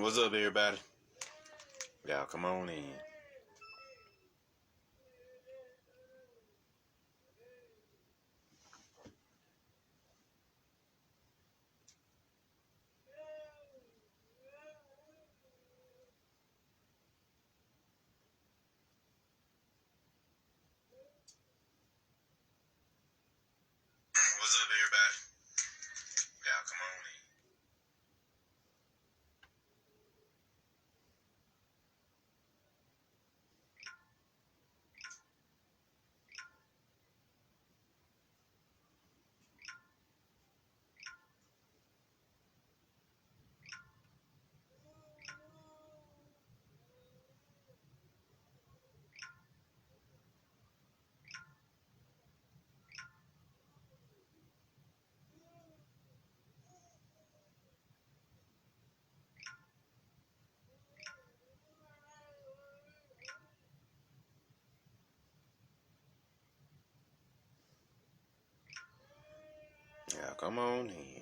What's up, everybody? Y'all come on in. What's up, everybody? Y'all come on in. Y'all come on in.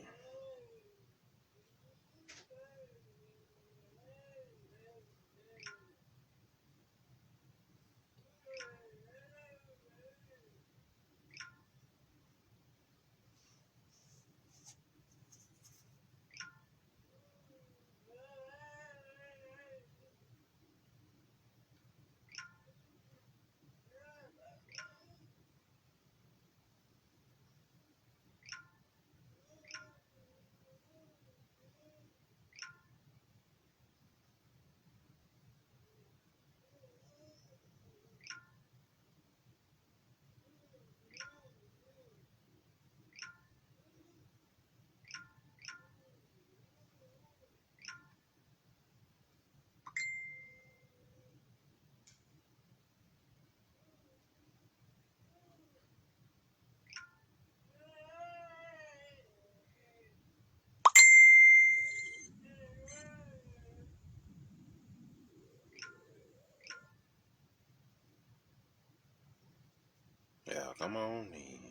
Y'all come on in.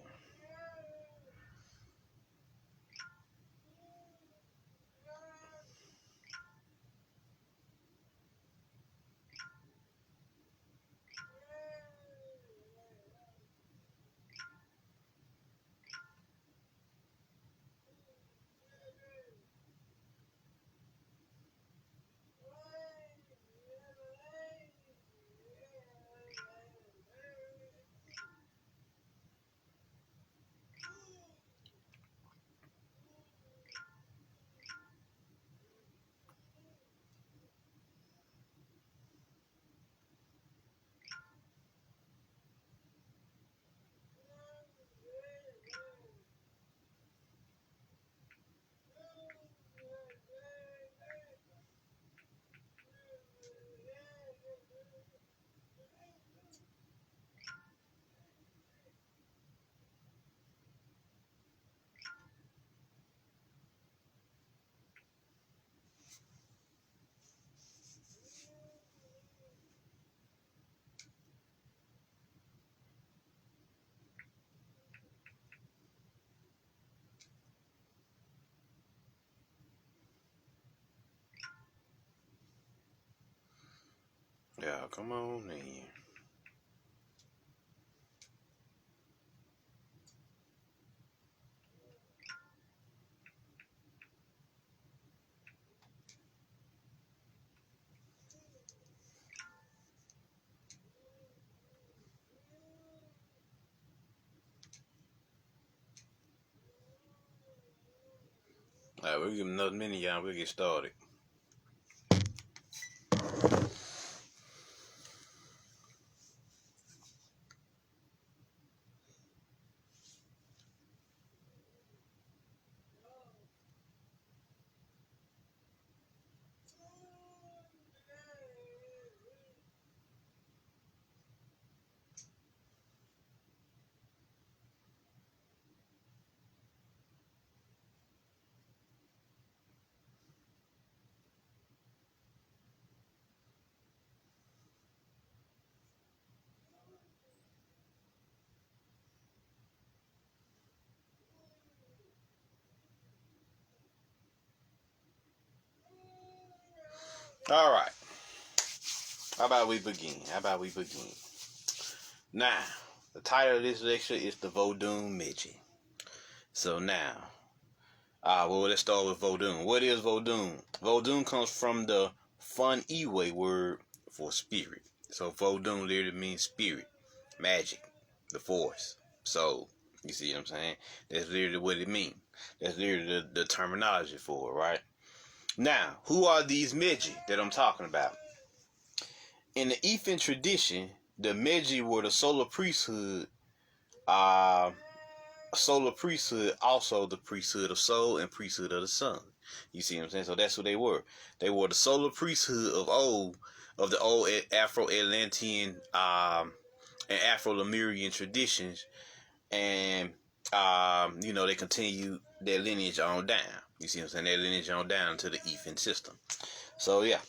Y'all come on in. Alright, we'll give them another minute, y'all. We'll get started. All right. How about we begin? Now, the title of this lecture is the Vodun Medji. So now, well, let's start with Vodun. What is Vodun? Vodun comes from the Fun Iwe word for spirit. So Vodun literally means spirit, magic, the force, soul. You see what I'm saying? That's literally what it means. That's literally the terminology for it, right? Now, who are these Medji that I'm talking about? In the Ethan tradition, the Medji were the solar priesthood, also the priesthood of soul and priesthood of the sun. You see what I'm saying? So that's what they were. They were the solar priesthood of the old Afro-Atlantean and Afro-Lemurian traditions, and they continue their lineage on down. You see what I'm saying? Their lineage on down to the Ethan system. So yeah.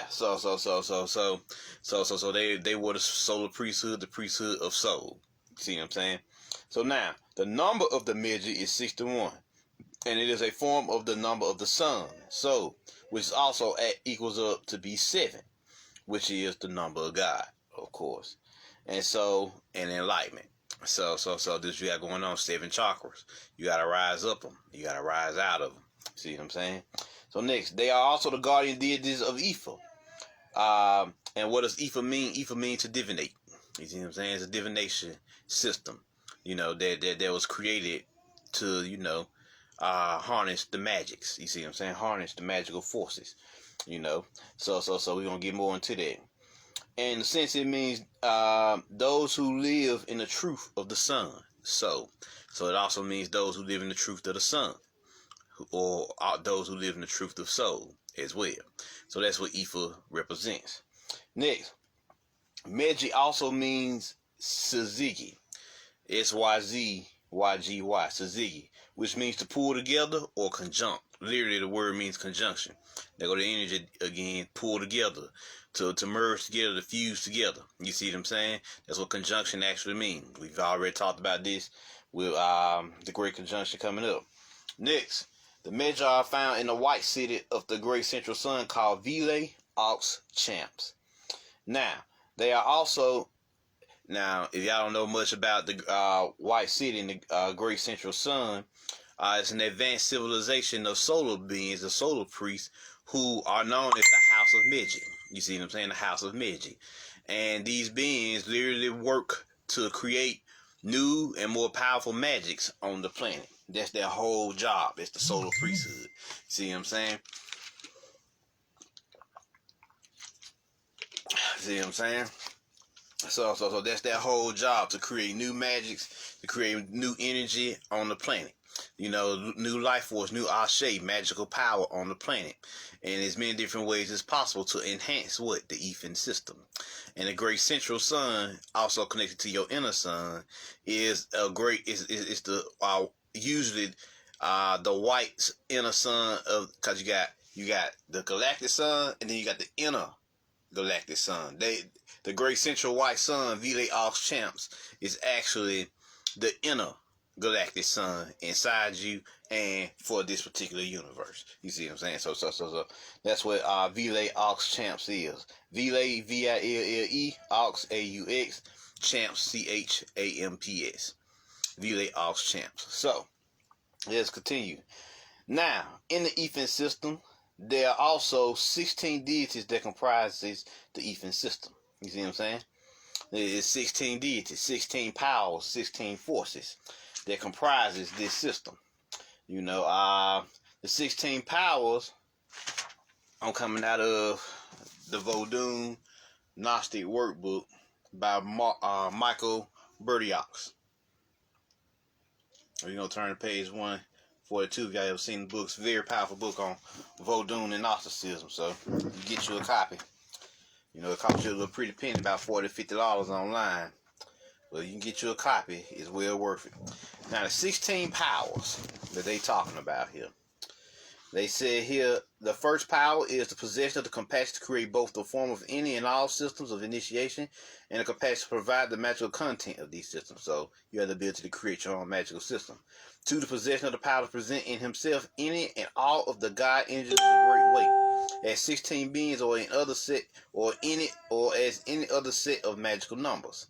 So they were the solar priesthood, the priesthood of soul. See what I'm saying? So now, the number of the Medji is 61, and it is a form of the number of the sun, so, which also equals up to be 7, which is the number of God, of course. And so, and enlightenment. So this you got going on, 7 chakras. You got to rise up them. You got to rise out of them. See what I'm saying? So next, they are also the guardian deities of Ifa. And what does Ifa mean? Ifa means to divinate. You see what I'm saying? It's a divination system, that was created to, harness the magics. You see what I'm saying? Harness the magical forces, So we're going to get more into that. And in a sense, it means those who live in the truth of the sun. So it also means those who live in the truth of the sun, or those who live in the truth of soul as well. So that's what Ifa represents. Next, Medji also means Syzygy, Syzygy, Syzygy, which means to pull together or conjunct. Literally, the word means conjunction. They go to energy again, pull together, to merge together, to fuse together. You see what I'm saying? That's what conjunction actually means. We've already talked about this with the Great Conjunction coming up. Next, the Medji are found in the white city of the great central sun called Vile Aux Champs. Now, they are also, if y'all don't know much about the white city and the great central sun, it's an advanced civilization of solar beings, the solar priests, who are known as the House of Medji. You see what I'm saying? The House of Medji. And these beings literally work to create new and more powerful magics on the planet. That's their whole job. It's the solar priesthood. See what I'm saying? See what I'm saying? So that's their whole job, to create new magics, to create new energy on the planet. New life force, new Ashe, magical power on the planet. And as many different ways as possible to enhance the Ethan system. And the great central sun, also connected to your inner sun, is usually the white inner sun because you got the galactic sun, and then you got the inner galactic sun. The great central white sun, Vile Aux Champs, is actually the inner galactic sun inside you and for this particular universe. You see what I'm saying? So that's what Vile Aux Champs is. Vile, Ville, Aux, AUX, Champs, CHAMPS. Vile Aux Champs. So let's continue. Now, in the Ethan system, there are also 16 deities that comprises the Ethan system. You see what I'm saying? There's 16 deities, 16 powers, 16 forces that comprises this system. The 16 powers, I'm coming out of the Vodun Gnostic Workbook by Michael Burdiox. We're going to turn to page 142 if y'all ever seen the books. Very powerful book on Vodun and Gnosticism. So you get you a copy. It costs you a little pretty penny, about $40 to $50 online. But you can get you a copy. It's well worth it. Now, the 16 powers that they talking about here. They said here, the first power is the possession of the capacity to create both the form of any and all systems of initiation and the capacity to provide the magical content of these systems. So you have the ability to create your own magical system. 2, the possession of the power to present in himself any and all of the God energies of the great way. as 16 beings or in other set or as any other set of magical numbers.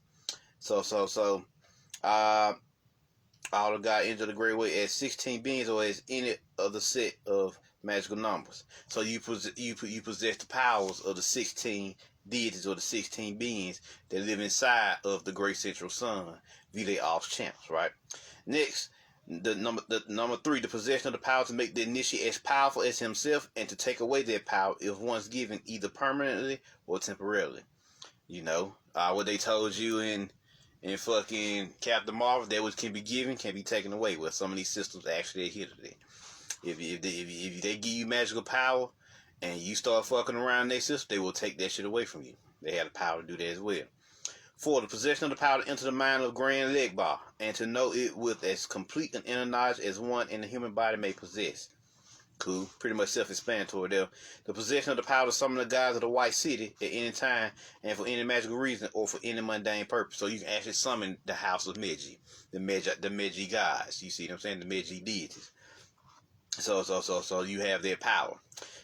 All of God enter the great way as 16 beings or as any other set of magical numbers. So you possess the powers of the 16 deities or the 16 beings that live inside of the great central sun, be they all champs, right? Next, the number 3, the possession of the power to make the initiate as powerful as himself and to take away that power if once given either permanently or temporarily. You know, what they told you in fucking Captain Marvel, that which can be given can be taken away. Well, some of these systems actually adhere to that. If they give you magical power and you start fucking around their system, they will take that shit away from you. They have the power to do that as well. 4, the possession of the power to enter the mind of Grand Legba and to know it with as complete an inner knowledge as one in the human body may possess. Cool. Pretty much self-explanatory there. The possession of the power to summon the gods of the White City at any time and for any magical reason or for any mundane purpose. So you can actually summon the house of Medji, the Medji gods. You see what I'm saying? The Medji deities. So you have their power.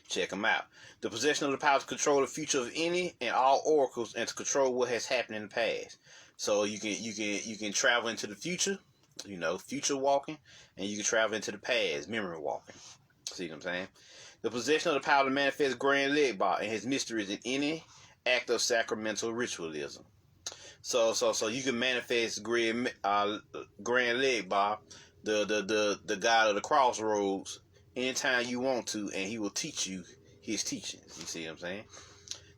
Check them out. The possession of the power to control the future of any and all oracles and to control what has happened in the past. So you can travel into the future, you know, future walking, and you can travel into the past, memory walking. See what I'm saying? The possession of the power to manifest Grand Legba and his mysteries in any act of sacramental ritualism. So you can manifest Grand Legba, the god of the crossroads, anytime you want to, and he will teach you his teachings. You see what I'm saying?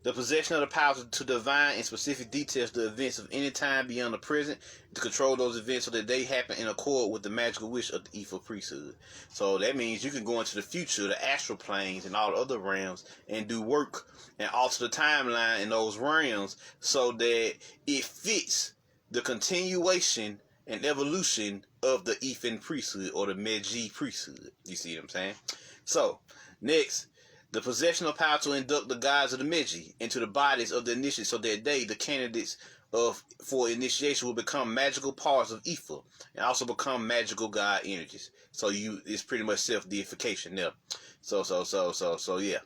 The possession of the power to divine in specific details the events of any time beyond the present, to control those events so that they happen in accord with the magical wish of the Ether priesthood. So that means you can go into the future, the astral planes, and all the other realms, and do work and alter the timeline in those realms so that it fits the continuation and evolution of the Ethan priesthood or the Medji priesthood. You see what I'm saying? So, next, the possession of power to induct the gods of the Medji into the bodies of the initiates so that they, the candidates for initiation, will become magical parts of Ether and also become magical god energies. So it's pretty much self-deification there. So yeah.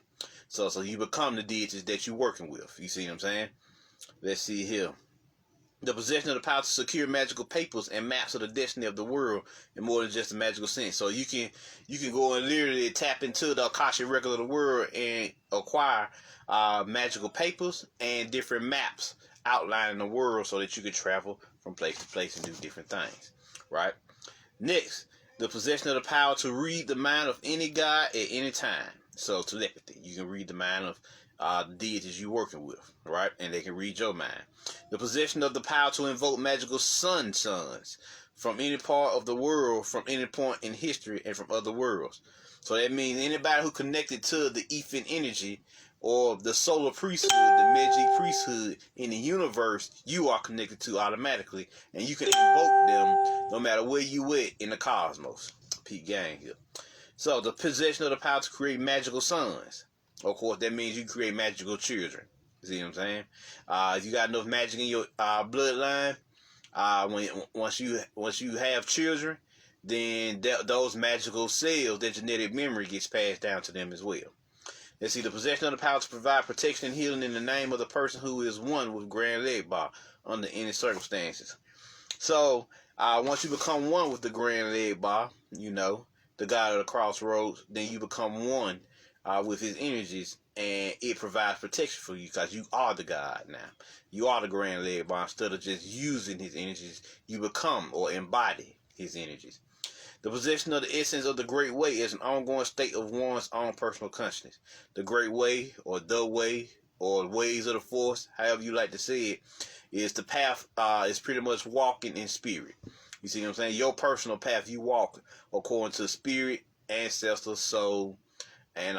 So you become the deities that you're working with. You see what I'm saying? Let's see here. The possession of the power to secure magical papers and maps of the destiny of the world in more than just a magical sense. So you can go and literally tap into the Akashic record of the world and acquire magical papers and different maps outlining the world so that you can travel from place to place and do different things. Right? Next, the possession of the power to read the mind of any god at any time. So telepathy. You can read the mind of the deities you're working with, right? And they can read your mind. The possession of the power to invoke magical sons from any part of the world, from any point in history, and from other worlds. So that means anybody who connected to the Ethan energy or the solar priesthood, the Medji priesthood in the universe, you are connected to automatically, and you can invoke them no matter where you at in the cosmos. Peak gang here. So the possession of the power to create magical sons. Of course, that means you create magical children. You see what I'm saying? If you got enough magic in your bloodline, once you have children, then those magical cells, their genetic memory gets passed down to them as well. Let's see, the possession of the power to provide protection and healing in the name of the person who is one with Grand Legba under any circumstances. So, once you become one with the Grand Legba, you know, the god of the crossroads, then you become one with his energies, and it provides protection for you because you are the god now. You are the Grand Legba. Instead of just using his energies, you become or embody his energies. The possession of the essence of the Great Way is an ongoing state of one's own personal consciousness. The Great Way, or the Way, or ways of the Force, however you like to say it, is the path, is pretty much walking in spirit. You see what I'm saying? Your personal path, you walk according to spirit, ancestor, soul, and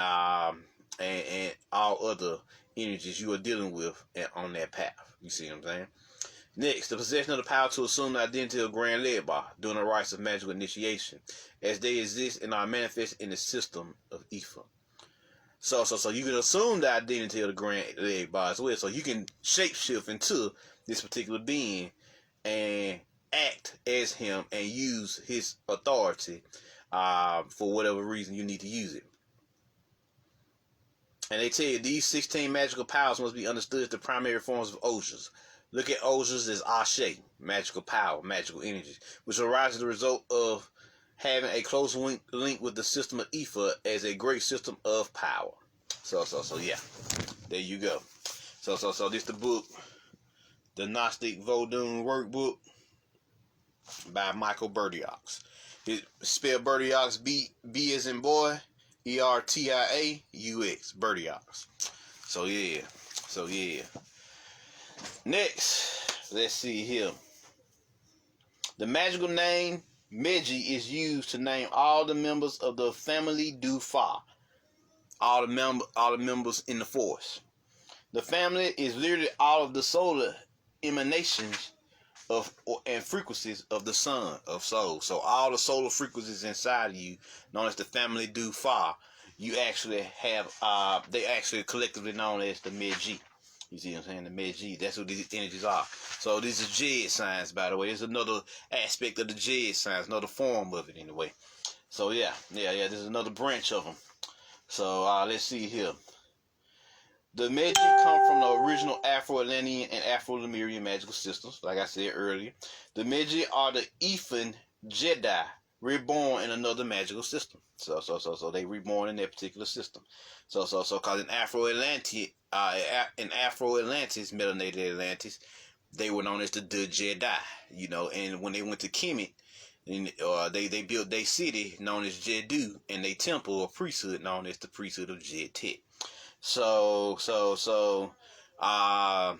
all other energies you are dealing with on that path. You see what I'm saying? Next, the possession of the power to assume the identity of Grand Legba during the rites of magical initiation, as they exist and are manifested in the system of Ether. So you can assume the identity of the Grand Legba as well. So you can shapeshift into this particular being and act as him and use his authority for whatever reason you need to use it. And they tell you these 16 magical powers must be understood as the primary forms of Ojas. Look at Ojas as Ashe, magical power, magical energy, which arises as a result of having a close link with the system of Ifa as a great system of power. So yeah, there you go. So this the book, the Gnostic Vodun Workbook by Michael Berdiox. It spelled Berdiox, B as in boy, ERTIAUX, Berdiox. So yeah. Next, let's see here. The magical name Medji is used to name all the members of the family Du Fa. All the members in the force. The family is literally all of the solar emanations and frequencies of the sun of soul. So all the solar frequencies inside of you, known as the family Du Fa, you actually have they actually collectively known as the Medji. You see what I'm saying? The Medji. That's what these energies are. So this is Jed science, by the way. It's another aspect of the Jed science, another form of it anyway. So yeah. This is another branch of them. So let's see here. The Medji come from the original Afro-Atlantean and Afro-Lemurian magical systems, like I said earlier. The Medji are the Ifan Jedi reborn in another magical system. So they reborn in that particular system. So cause in Afro-Atlantis, melanated Atlantis, they were known as the Jedi, you know, and when they went to Kemet, and they built their city known as Jeddu, and their temple or priesthood known as the priesthood of Jedtet. So that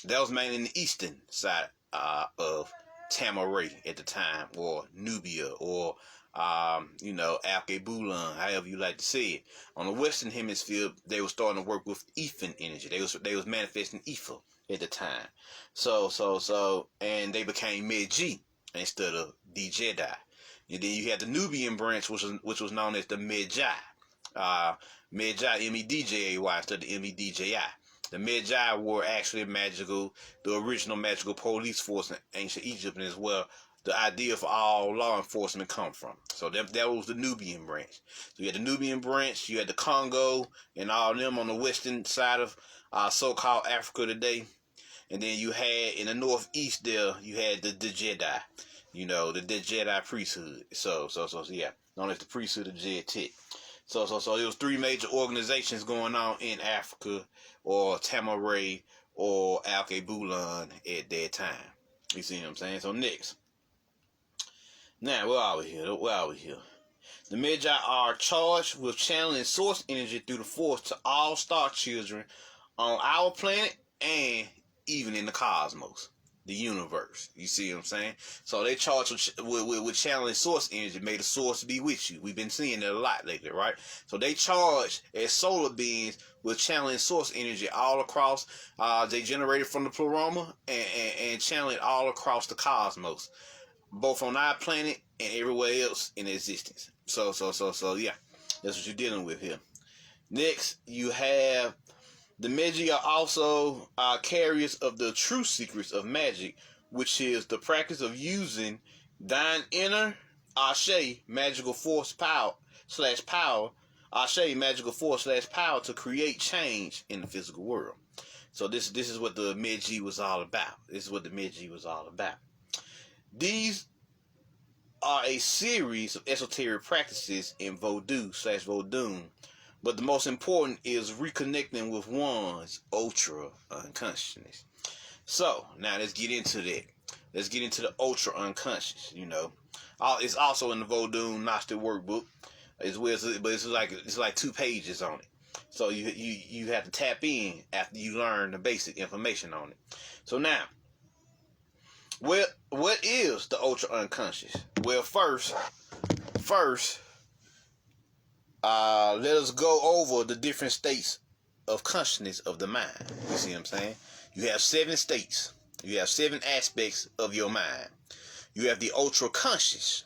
was mainly in the eastern side of Tamaray at the time, or Nubia, or Alkebulan, however you like to say it. On the western hemisphere, they were starting to work with Ifan energy. They was manifesting Ifa at the time. So and they became Medji instead of the Jedi. And then you had the Nubian branch, which was known as the Medji. Medji, M-E-D-J-A-Y, instead of M-E-D-J-I. The Medji were actually the original magical police force in ancient Egypt, and as well, the idea for all law enforcement come from. So that was the Nubian branch. So you had the Nubian branch, you had the Congo, and all of them on the western side of so-called Africa today. And then you had, in the northeast there, you had the Jedi, the Jedi priesthood. So yeah, known as the priesthood of Jedtet. So there was three major organizations going on in Africa, or Tamaray, or Alkebulan at that time. You see what I'm saying? So next. Now, where are we here? The Medji are charged with channeling source energy through the force to all star children on our planet and even in the cosmos, the universe. You see what I'm saying? So they charge with channeling source energy. May the source be with you. We've been seeing it a lot lately, right? So they charge as solar beings with channeling source energy all across. They generated from the pleroma and channel it all across the cosmos, both on our planet and everywhere else in existence. So yeah, that's what you're dealing with here. Next, you have the Medji are also carriers of the true secrets of magic, which is the practice of using thine inner Ashe magical force power Ashe magical force power to create change in the physical world. So this is what the Medji was all about. These are a series of esoteric practices in Vodun, but the most important is reconnecting with one's ultra unconsciousness. So now let's get into that. Let's get into the ultra unconscious. It's also in the Vodun Gnostic Workbook as well, but it's like 2 pages on it. So you have to tap in after you learn the basic information on it. So now, what is the ultra unconscious? Well, first, let us go over the different states of consciousness of the mind. You see what I'm saying? You have 7 states. You have 7 aspects of your mind. You have the ultra conscious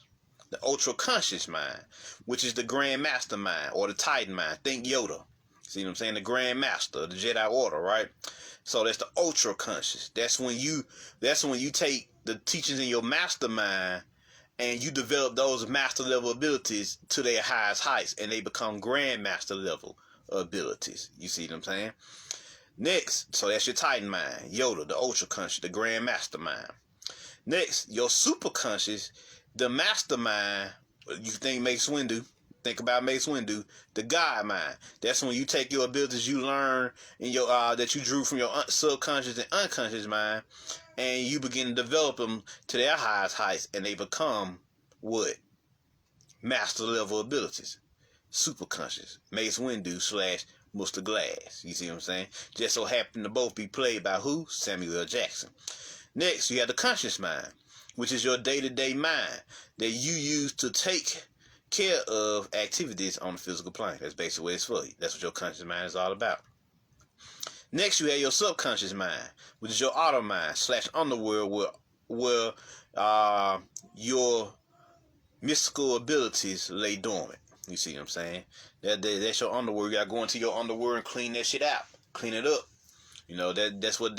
mind, which is the Grand Master mind or the Titan mind. Think Yoda. See what I'm saying? The Grand Master, the Jedi Order, right? So that's the ultra conscious. That's when you take the teachings in your mastermind and you develop those master level abilities to their highest heights, and they become grandmaster level abilities. You see what I'm saying? Next, so that's your Titan mind, Yoda, the ultra conscious, the grand mastermind. Next, your super conscious, the mastermind. You think Mace Windu? Think about Mace Windu, the God mind. That's when you take your abilities you learn in your that you drew from your subconscious and unconscious mind, and you begin to develop them to their highest heights, and they become what? Master level abilities. Super conscious. Mace Windu / Mr. Glass. You see what I'm saying? Just so happen to both be played by who? Samuel L. Jackson. Next, you have the conscious mind, which is your day-to-day mind that you use to take care of activities on the physical plane. That's basically what it's for you. That's what your conscious mind is all about. Next, you have your subconscious mind, which is your outer mind / underworld, where your mystical abilities lay dormant. You see what I'm saying? That's your underworld. You gotta go into your underworld and clean that shit out, clean it up. You know, that's what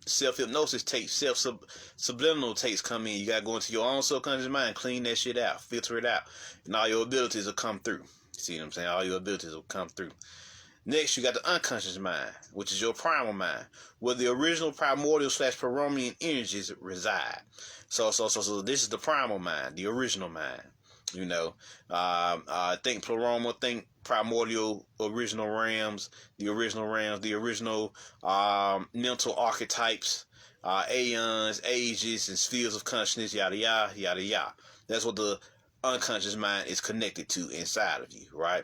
self-hypnosis takes, subliminal takes come in. You gotta go into your own subconscious mind, clean that shit out, filter it out, and all your abilities will come through. You see what I'm saying? All your abilities will come through. Next, you got the unconscious mind, which is your primal mind, where the original primordial / Peromian energies reside. So this is the primal mind, the original mind. You know, think pleroma, think primordial, original realms, the original mental archetypes, aeons, ages, and spheres of consciousness, yada yada yada yada. That's what the unconscious mind is connected to inside of you, right?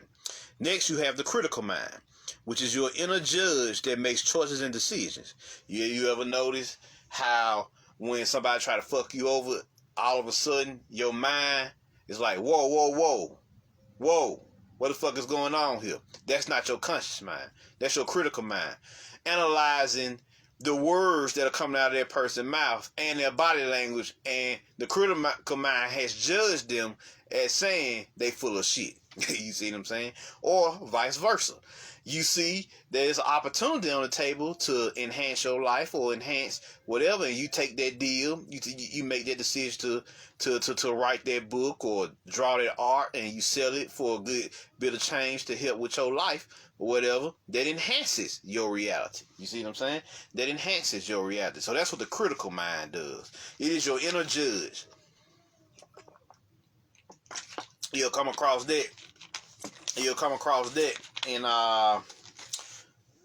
Next, you have the critical mind, which is your inner judge that makes choices and decisions. You ever notice how when somebody try to fuck you over, all of a sudden your mind is like, whoa, what the fuck is going on here? That's not your conscious mind. That's your critical mind. Analyzing the words that are coming out of that person's mouth and their body language, and the critical mind has judged them as saying they full of shit. You see what I'm saying? Or vice versa. You see there's an opportunity on the table to enhance your life or enhance whatever, and you take that deal, you make that decision to write that book or draw that art, and you sell it for a good bit of change to help with your life or whatever. That enhances your reality. You see what I'm saying? That enhances your reality. So that's what the critical mind does. It is your inner judge. You'll come across that in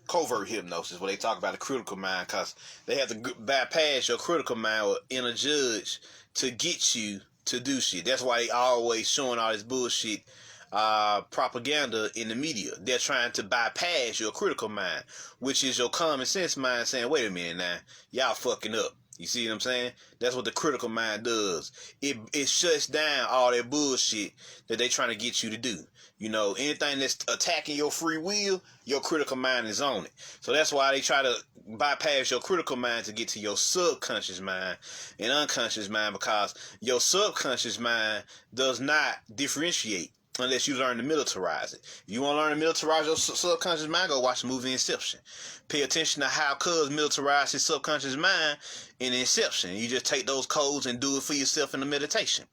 covert hypnosis, where they talk about the critical mind, because they have to bypass your critical mind or inner judge to get you to do shit. That's why they always showing all this bullshit propaganda in the media. They're trying to bypass your critical mind, which is your common sense mind, saying, wait a minute now, y'all fucking up. You see what I'm saying? That's what the critical mind does. It shuts down all that bullshit that they trying to get you to do. You know, anything that's attacking your free will, your critical mind is on it. So that's why they try to bypass your critical mind to get to your subconscious mind and unconscious mind, because your subconscious mind does not differentiate unless you learn to militarize it. If you want to learn to militarize your subconscious mind, go watch the movie Inception. Pay attention to how Cuz militarized his subconscious mind in Inception. You just take those codes and do it for yourself in the meditation.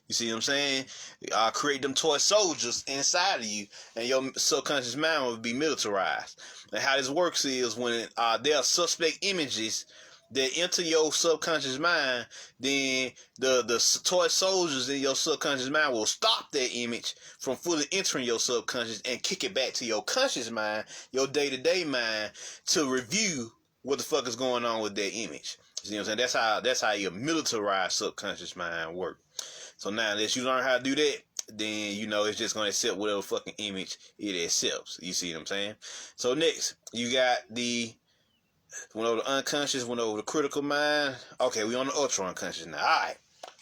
You see what I'm saying? Create them toy soldiers inside of you, and your subconscious mind will be militarized. And how this works is when there are suspect images that enter your subconscious mind, then the toy soldiers in your subconscious mind will stop that image from fully entering your subconscious and kick it back to your conscious mind, your day-to-day mind, to review what the fuck is going on with that image. You see what I'm saying? That's how your militarized subconscious mind works. So now that you learn how to do that, then you know it's just going to accept whatever fucking image it accepts. You see what I'm saying? So next, you got went over the unconscious, went over the critical mind. Okay, we on the ultra unconscious now. Alright.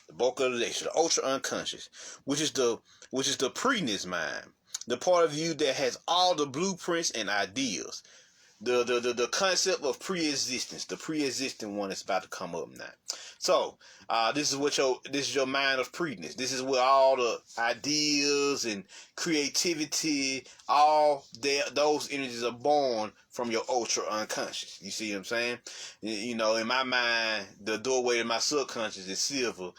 The bulk of the day, so the ultra unconscious, which is the preenness mind. The part of you that has all the blueprints and ideas. The concept of pre-existence. The pre-existing one is about to come up now. So, this is your mind of preenness. This is where all the ideas and creativity, those energies are born from your ultra unconscious. You see what I'm saying? You know, in my mind, the doorway to my subconscious is silver.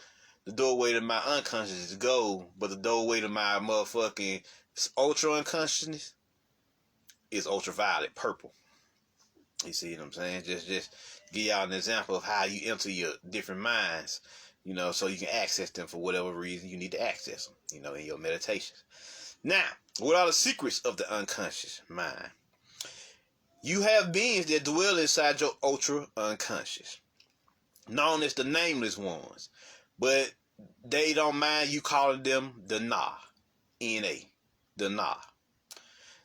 The doorway to my unconscious is gold. But the doorway to my motherfucking ultra unconsciousness is ultraviolet purple. You see what I'm saying? Just give y'all an example of how you enter your different minds, you know, so you can access them for whatever reason you need to access them, you know, in your meditations. Now, what are the secrets of the unconscious mind? You have beings that dwell inside your ultra unconscious, known as the nameless ones, but they don't mind you calling them the Na, N-A, the Na.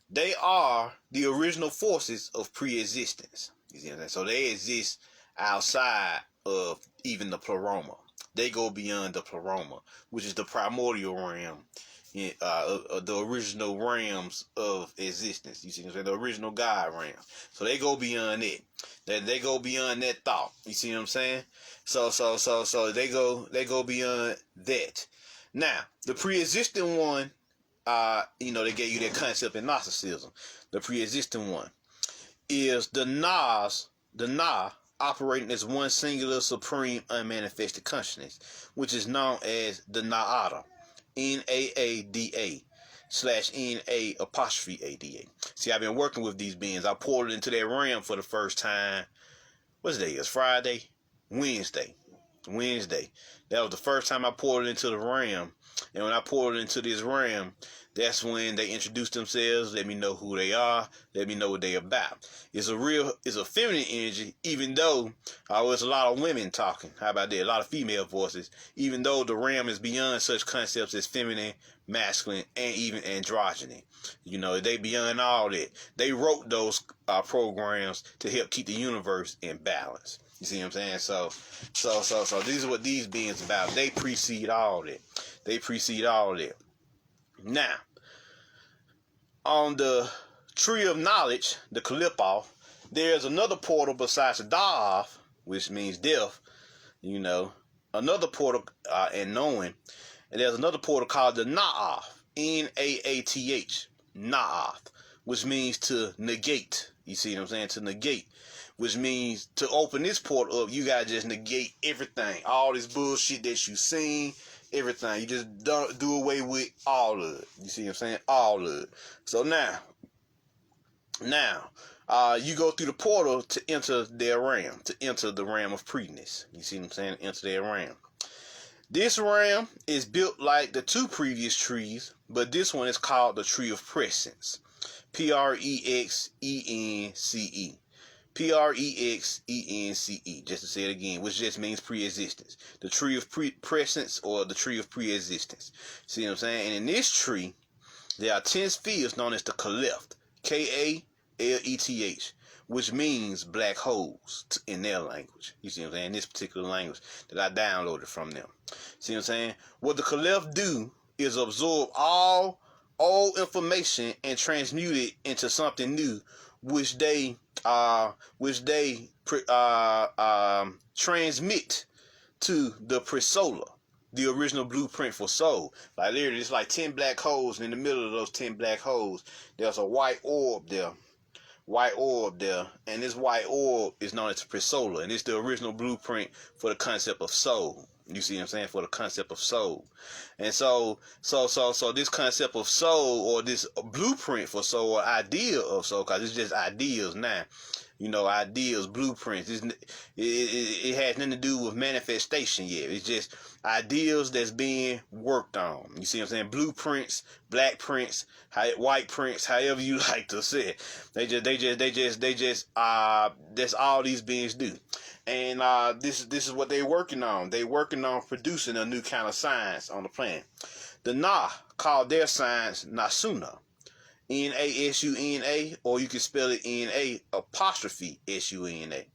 They are the original forces of pre-existence. You see what I'm saying? So they exist outside of even the pleroma. They go beyond the pleroma, which is the primordial realm, the original realms of existence. You see what I'm saying? The original God realm. So they go beyond it. They go beyond that thought. You see what I'm saying? So they go beyond that. Now, the pre-existing one, you know, they gave you that concept in Gnosticism. The pre-existing one is the Na operating as one singular supreme unmanifested consciousness, which is known as the Naada, Naada / NA apostrophe ADA. See, I've been working with these beings. I poured into that realm for the first time. What's the day? It's Friday? Wednesday. That was the first time I poured it into the realm. And when I poured it into this realm, that's when they introduced themselves, let me know who they are, let me know what they're about. It's a feminine energy, even though there's a lot of women talking. How about that? A lot of female voices, even though the realm is beyond such concepts as feminine, masculine, and even androgyny. You know, they beyond all that. They wrote those programs to help keep the universe in balance. You see what I'm saying? So these are what these beings about. They precede all that. Now, on the tree of knowledge, the Kalipah, there's another portal besides the Da'af, which means death. You know, another portal and knowing. And there's another portal called the Na'ath, Naath, Na'ath, which means to negate. You see what I'm saying? To negate. Which means to open this portal up, you gotta just negate everything. All this bullshit that you seen, everything. You just don't do away with all of it. You see what I'm saying? All of it. So now, you go through the portal to enter their realm, to enter the realm of pre-ness. You see what I'm saying? Enter their realm. This realm is built like the two previous trees, but this one is called the tree of presence. Prexence. Prexence, just to say it again, which just means pre-existence. The tree of presence or the tree of pre-existence. See what I'm saying? And in this tree, there are 10 spheres known as the Kaleth, Kaleth, which means black holes in their language. You see what I'm saying? In this particular language that I downloaded from them. See what I'm saying? What the Kaleth do is absorb all old information and transmute it into something new, which they transmit to the Presola, the original blueprint for soul. Like literally, it's like 10 black holes, and in the middle of those 10 black holes, there's a white orb there. And this white orb is known as the Presola, and it's the original blueprint for the concept of soul. You see what I'm saying? For the concept of soul. And so this concept of soul, or this blueprint for soul, or idea of soul, because it's just ideas now. You know, ideas, blueprints. It has nothing to do with manifestation yet. It's just ideas that's being worked on. You see what I'm saying? Blueprints, black prints, white prints, however you like to say it. That's all these beings do. And this is what they're working on. They're working on producing a new kind of science on the planet. The Na called their science Nasuna. Nasuna, or you can spell it N-A apostrophe S-U-N-A,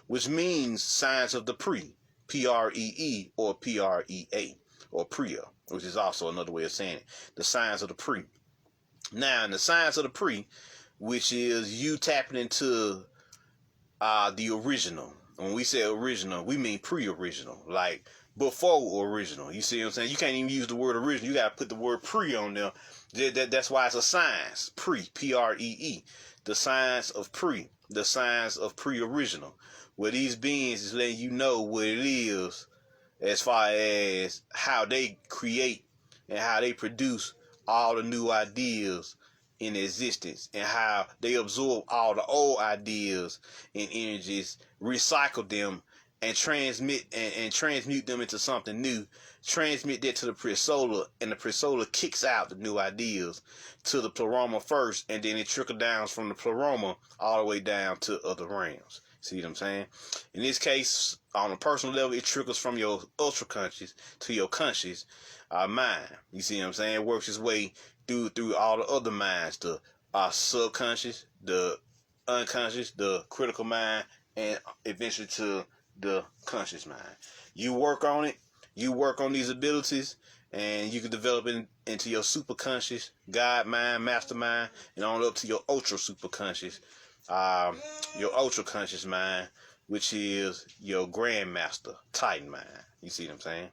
which means science of the pre, P-R-E-E, or P-R-E-A, or Priya, which is also another way of saying it, the science of the pre. Now, in the science of the pre, which is you tapping into the original. When we say original, we mean pre-original, like before original. You see what I'm saying? You can't even use the word original. You got to put the word pre on there. That's why it's a science. Pre, P-R-E-E. The science of pre. The science of pre-original. Where these beings is letting you know what it is as far as how they create and how they produce all the new ideas in existence, and how they absorb all the old ideas and energies, recycle them, and transmute them into something new, transmit that to the presolar, and the presolar kicks out the new ideas to the pleroma first, and then it trickles down from the pleroma all the way down to other realms. See what I'm saying? In this case, on a personal level, it trickles from your ultra conscious to your conscious mind. You see what I'm saying? It works its way through all the other minds, the subconscious, the unconscious, the critical mind, and eventually to the conscious mind. You work on it, you work on these abilities, and you can develop it into your superconscious, God mind, mastermind, and on up to your ultra superconscious, your ultra conscious mind, which is your grandmaster, Titan mind. You see what I'm saying?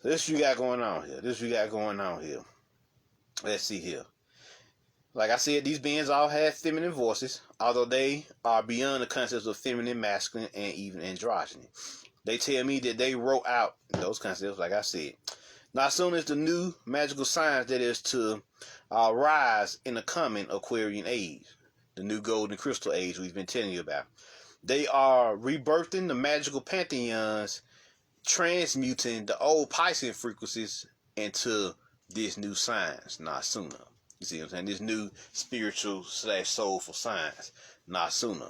So this you got going on here. Let's see here. Like I said, these beings all have feminine voices, although they are beyond the concepts of feminine, masculine, and even androgyny. They tell me that they wrote out those concepts, like I said. Now, as soon as the new magical science that is to rise in the coming Aquarian age, the new golden crystal age we've been telling you about, they are rebirthing the magical pantheons, transmuting the old Piscean frequencies into this new science, not sooner. You see what I'm saying? This new spiritual / soulful science, not sooner.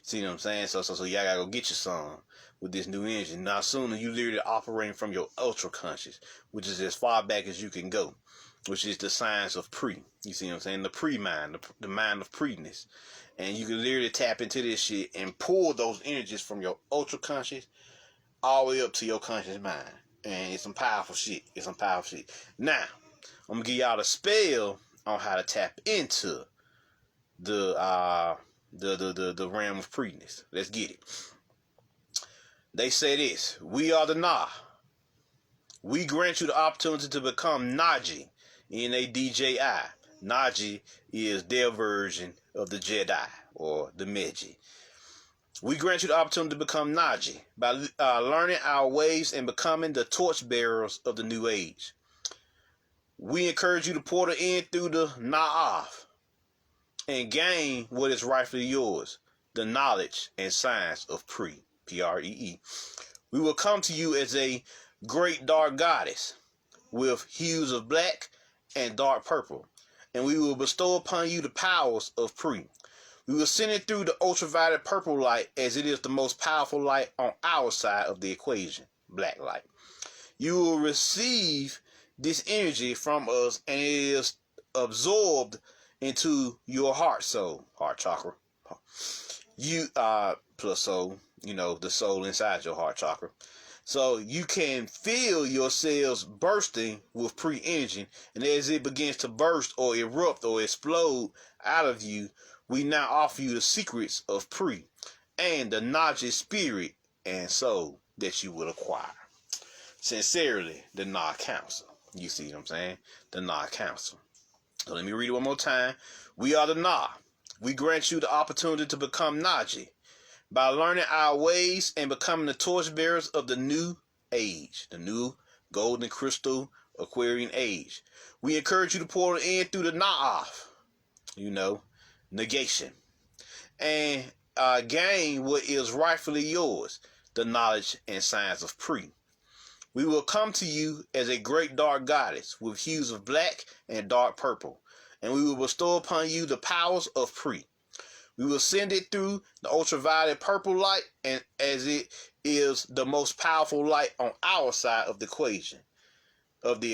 See what I'm saying? So y'all gotta go get your some with this new energy. Not sooner. You literally operating from your ultra conscious, which is as far back as you can go, which is the science of pre. You see what I'm saying? The pre-mind, the mind of pre-ness. And you can literally tap into this shit and pull those energies from your ultra conscious all the way up to your conscious mind. And it's some powerful shit. Now, I'm gonna give y'all a spell on how to tap into the realm of pre-ness. Let's get it. They say this: we are the Na. We grant you the opportunity to become Medji, Nadji. Medji is their version of the Jedi, or the Medji. We grant you the opportunity to become Medji by learning our ways and becoming the torchbearers of the new age. We encourage you to portal in through the Na'af and gain what is rightfully yours, the knowledge and science of Pre, P-R-E-E. We will come to you as a great dark goddess with hues of black and dark purple, and we will bestow upon you the powers of Pre. We will send it through the ultraviolet purple light, as it is the most powerful light on our side of the equation, black light. You will receive this energy from us, and it is absorbed into your heart chakra. You plus soul, the soul inside your heart chakra. So you can feel your cells bursting with pre-energy, and as it begins to burst or erupt or explode out of you, we now offer you the secrets of pre and the knowledge, spirit, and soul that you will acquire. Sincerely, the Na Council. You see what I'm saying? The Na Council. So let me read it one more time. We are the Na. We grant you the opportunity to become Medji by learning our ways and becoming the torchbearers of the new age, the new golden crystal Aquarian age. We encourage you to pour in through the Na'af, negation, and gain what is rightfully yours, the knowledge and science of Pre. We will come to you as a great dark goddess with hues of black and dark purple, and we will bestow upon you the powers of Pre. We will send it through the ultraviolet purple light, and as it is the most powerful light on our side of the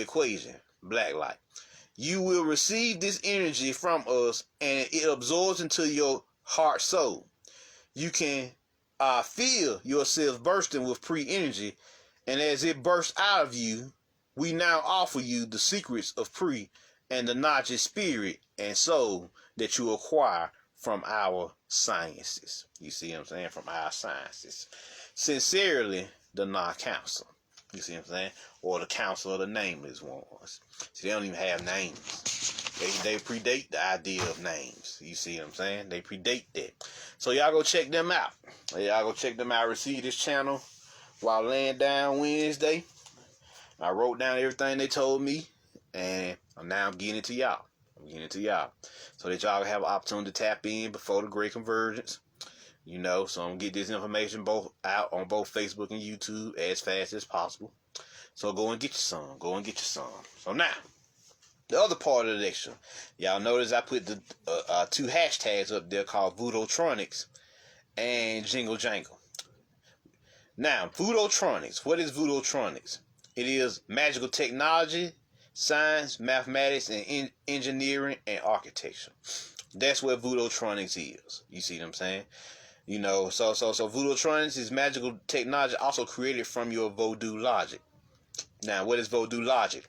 equation, black light. You will receive this energy from us, and it absorbs into your heart soul. You can feel yourself bursting with pre-energy, and as it bursts out of you, we now offer you the secrets of pre and the knowledge, spirit, and soul that you acquire from our sciences. You see what I'm saying? From our sciences. Sincerely, the Na Council. You see what I'm saying? Or the Council of the Nameless Ones. See, they don't even have names. They predate the idea of names. You see what I'm saying? They predate that. So y'all go check them out. I received this channel while laying down Wednesday. I wrote down everything they told me, and now I'm getting it to y'all. I'm getting it to y'all. So that y'all have an opportunity to tap in before the great convergence. You know, so I'm going to get this information both out on both Facebook and YouTube as fast as possible. So go and get your some. Go and get your some. So now, the other part of the lecture. Y'all notice I put the 2 hashtags up there called Voodootronics and Jingle Jangle. Now, Voodootronics. What is Voodootronics? It is magical technology, science, mathematics, and engineering and architecture. That's what Voodootronics is. You see what I'm saying? You know, so Voodootronics is magical technology also created from your Voodoo logic. Now, what is Voodoo logic?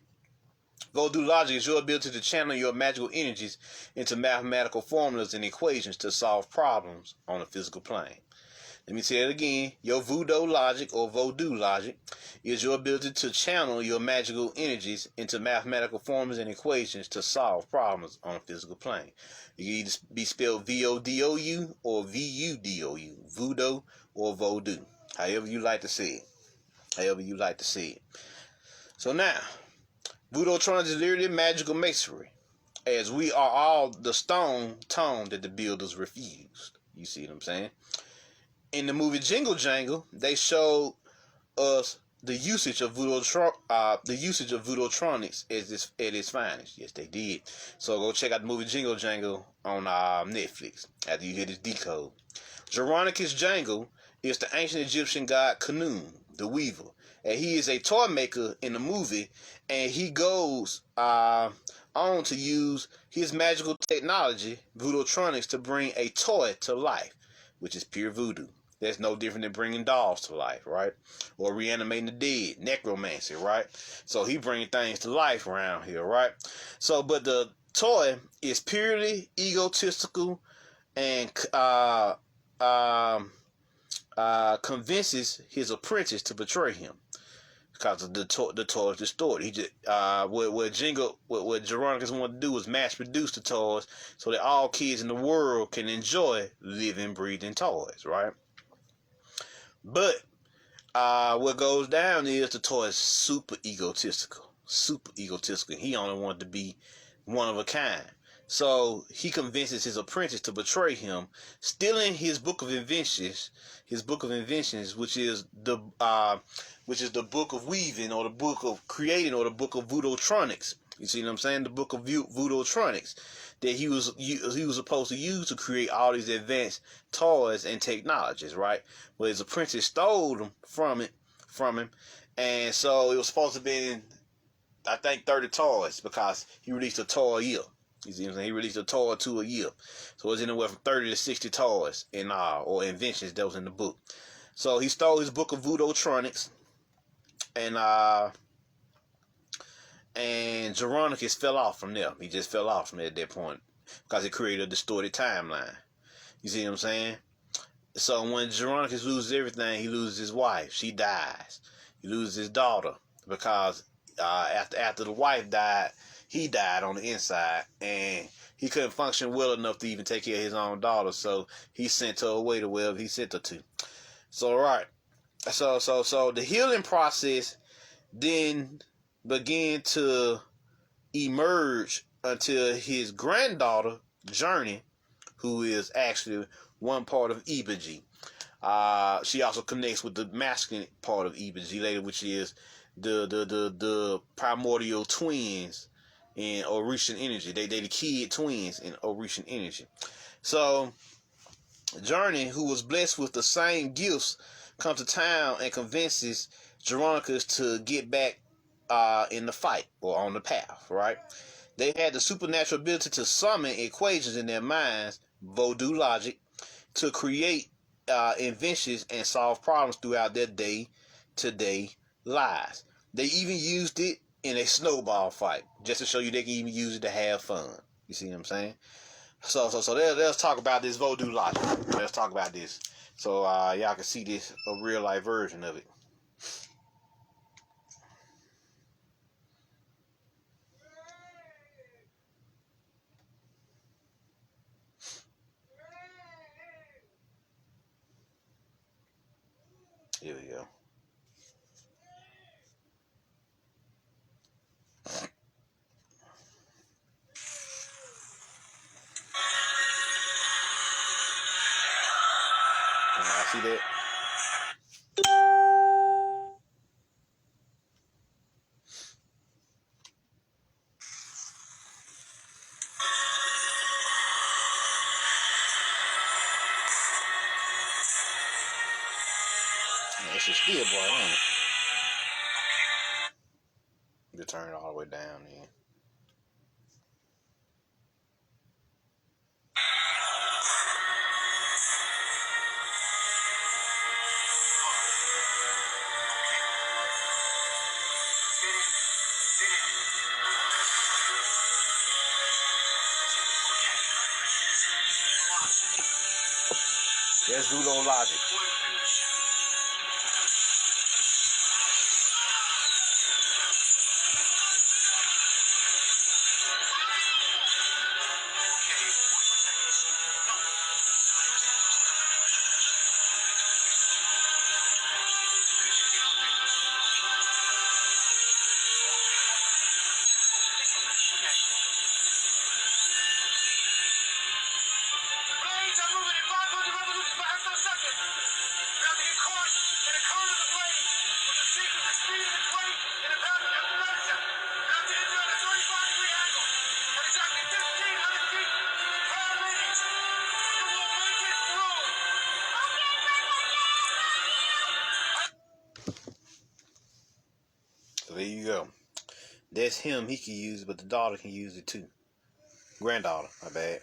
Voodoo logic is your ability to channel your magical energies into mathematical formulas and equations to solve problems on a physical plane. Let me say it again. Your voodoo logic or Voodoo logic is your ability to channel your magical energies into mathematical formulas and equations to solve problems on a physical plane. You can either be spelled V-O-D-O-U or V-U-D-O-U, voodoo or voodoo, however you like to say it. However you like to say it. So now, Voodootronics is literally magical masonry, as we are all the stone tone that the builders refused. You see what I'm saying? In the movie Jingle Jangle, they showed us the usage of Voodootronics at its finest. Yes, they did. So go check out the movie Jingle Jangle on Netflix after you hear this decode. Geronicus Jangle is the ancient Egyptian god Khnum, the weaver, and he is a toy maker in the movie, and he goes on to use his magical technology, Voodootronics, to bring a toy to life, which is pure voodoo. That's no different than bringing dolls to life, right? Or reanimating the dead, necromancy, right? So he bringing things to life around here, right? So, but the toy is purely egotistical and convinces his apprentice to betray him because of the toy is distorted. He just what Geronicus wanted to do was mass produce the toys so that all kids in the world can enjoy living, breathing toys, right? But what goes down is the toy is super egotistical. He only wanted to be one of a kind. So he convinces his apprentice to betray him, stealing his book of inventions, which is the book of weaving, or the book of creating, or the book of Voodootronics. You see what I'm saying? The book of Voodootronics that he was supposed to use to create all these advanced toys and technologies, right? Well, his apprentice stole them from him, and so it was supposed to be, I think, 30 toys because he released a toy a year. You see what I'm saying? He released a toy or 2 a year, so it was anywhere from 30 to 60 toys in or inventions that was in the book. So he stole his book of Voodootronics, and Geronicus fell off from there. He just fell off from there at that point because it created a distorted timeline. You see what I'm saying? So when Geronicus loses everything, he loses his wife. She dies. He loses his daughter because after the wife died, he died on the inside, and he couldn't function well enough to even take care of his own daughter. So he sent her away to wherever he sent her to. So right. So the healing process then began to emerge until his granddaughter, Journey, who is actually one part of Medji. She also connects with the masculine part of Medji later, which is the primordial twins in Orishan energy. They the kid twins in Orishan energy. So Journey, who was blessed with the same gifts, comes to town and convinces Geronicus to get back in the fight or on the path, right? They had the supernatural ability to summon equations in their minds, Voodoo logic, to create inventions and solve problems throughout their day-to-day lives. They even used it in a snowball fight, just to show you they can even use it to have fun. You see what I'm saying? So let's talk about this Voodoo logic. Let's talk about this. So y'all can see this, a real life version of it. Here we go. I see that. This is still bright, ain't it? You turn it all the way down then. That's Voodoo logic. So there you go. That's him. He can use it, but the daughter can use it too. Granddaughter, my bad.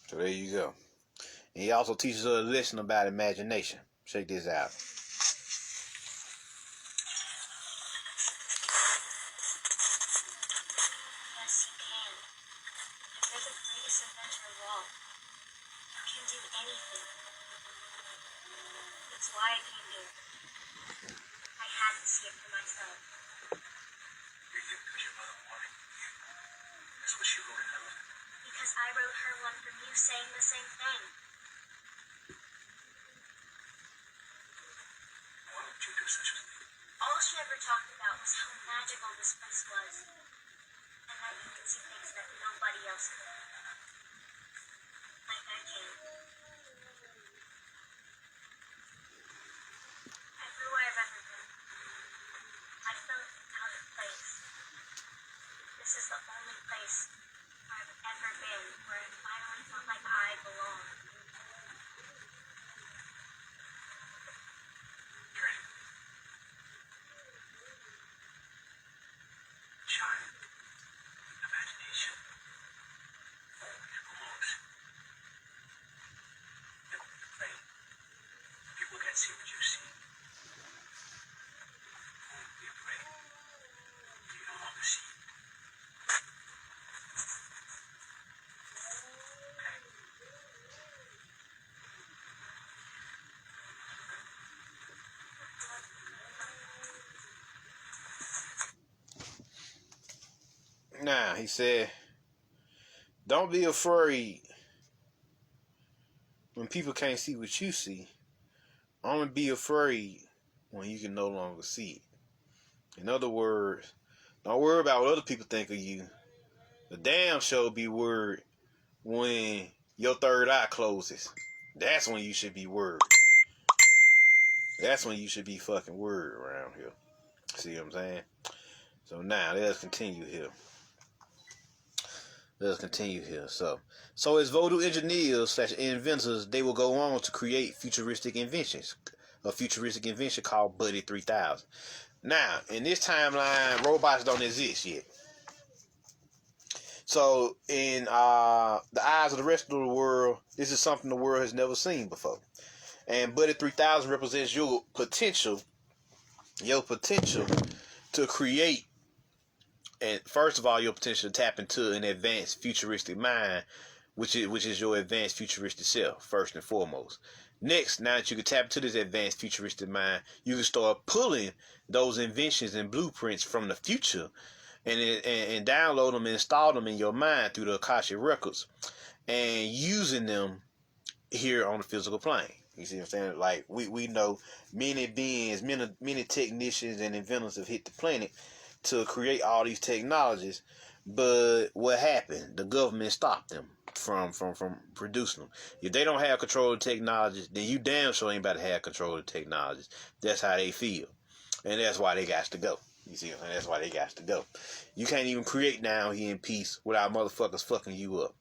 So there you go. And he also teaches us a lesson about imagination. Check this out. Yes, you can. You're the greatest inventor of all. You can do anything. That's why I came here. I had to see it for myself. You think because your mother wanted you? That's what she wrote in her letter. Because I wrote her one from you saying the same thing. Why would you do such a thing? All she ever talked about was how magical this place was. And that you could see things that nobody else could. Like I can. Everywhere I've ever been, I felt out of place. This is the only place I've ever been where I finally felt like I belong. Great. Giant imagination. Almost. Don't be afraid. People can't see what you see. Don't be afraid. You no longer see. Now, he said, don't be afraid when people can't see what you see. Only be afraid when you can no longer see it. In other words, don't worry about what other people think of you. The damn show be worried when your third eye closes. That's when you should be worried. That's when you should be fucking worried around here. See what I'm saying? So now, let's continue here. So as Voodoo engineers / inventors, they will go on to create futuristic inventions. A futuristic invention called Buddy 3000. Now, in this timeline, robots don't exist yet. So, in the eyes of the rest of the world, this is something the world has never seen before. And Buddy 3000 represents your potential to create, and first of all, your potential to tap into an advanced futuristic mind, which is your advanced futuristic self, first and foremost. Next, now that you can tap into this advanced futuristic mind, you can start pulling those inventions and blueprints from the future and download them and install them in your mind through the Cashapp records and using them here on the physical plane. You see what I'm saying? Like we know many beings, many technicians and inventors have hit the planet to create all these technologies, but what happened? The government stopped them from producing them. If they don't have control of the technologies, then you damn sure ain't about to have control of the technologies. That's how they feel, and that's why they got to go. You see what I'm saying? That's why they got to go. You can't even create down here in peace without motherfuckers fucking you up.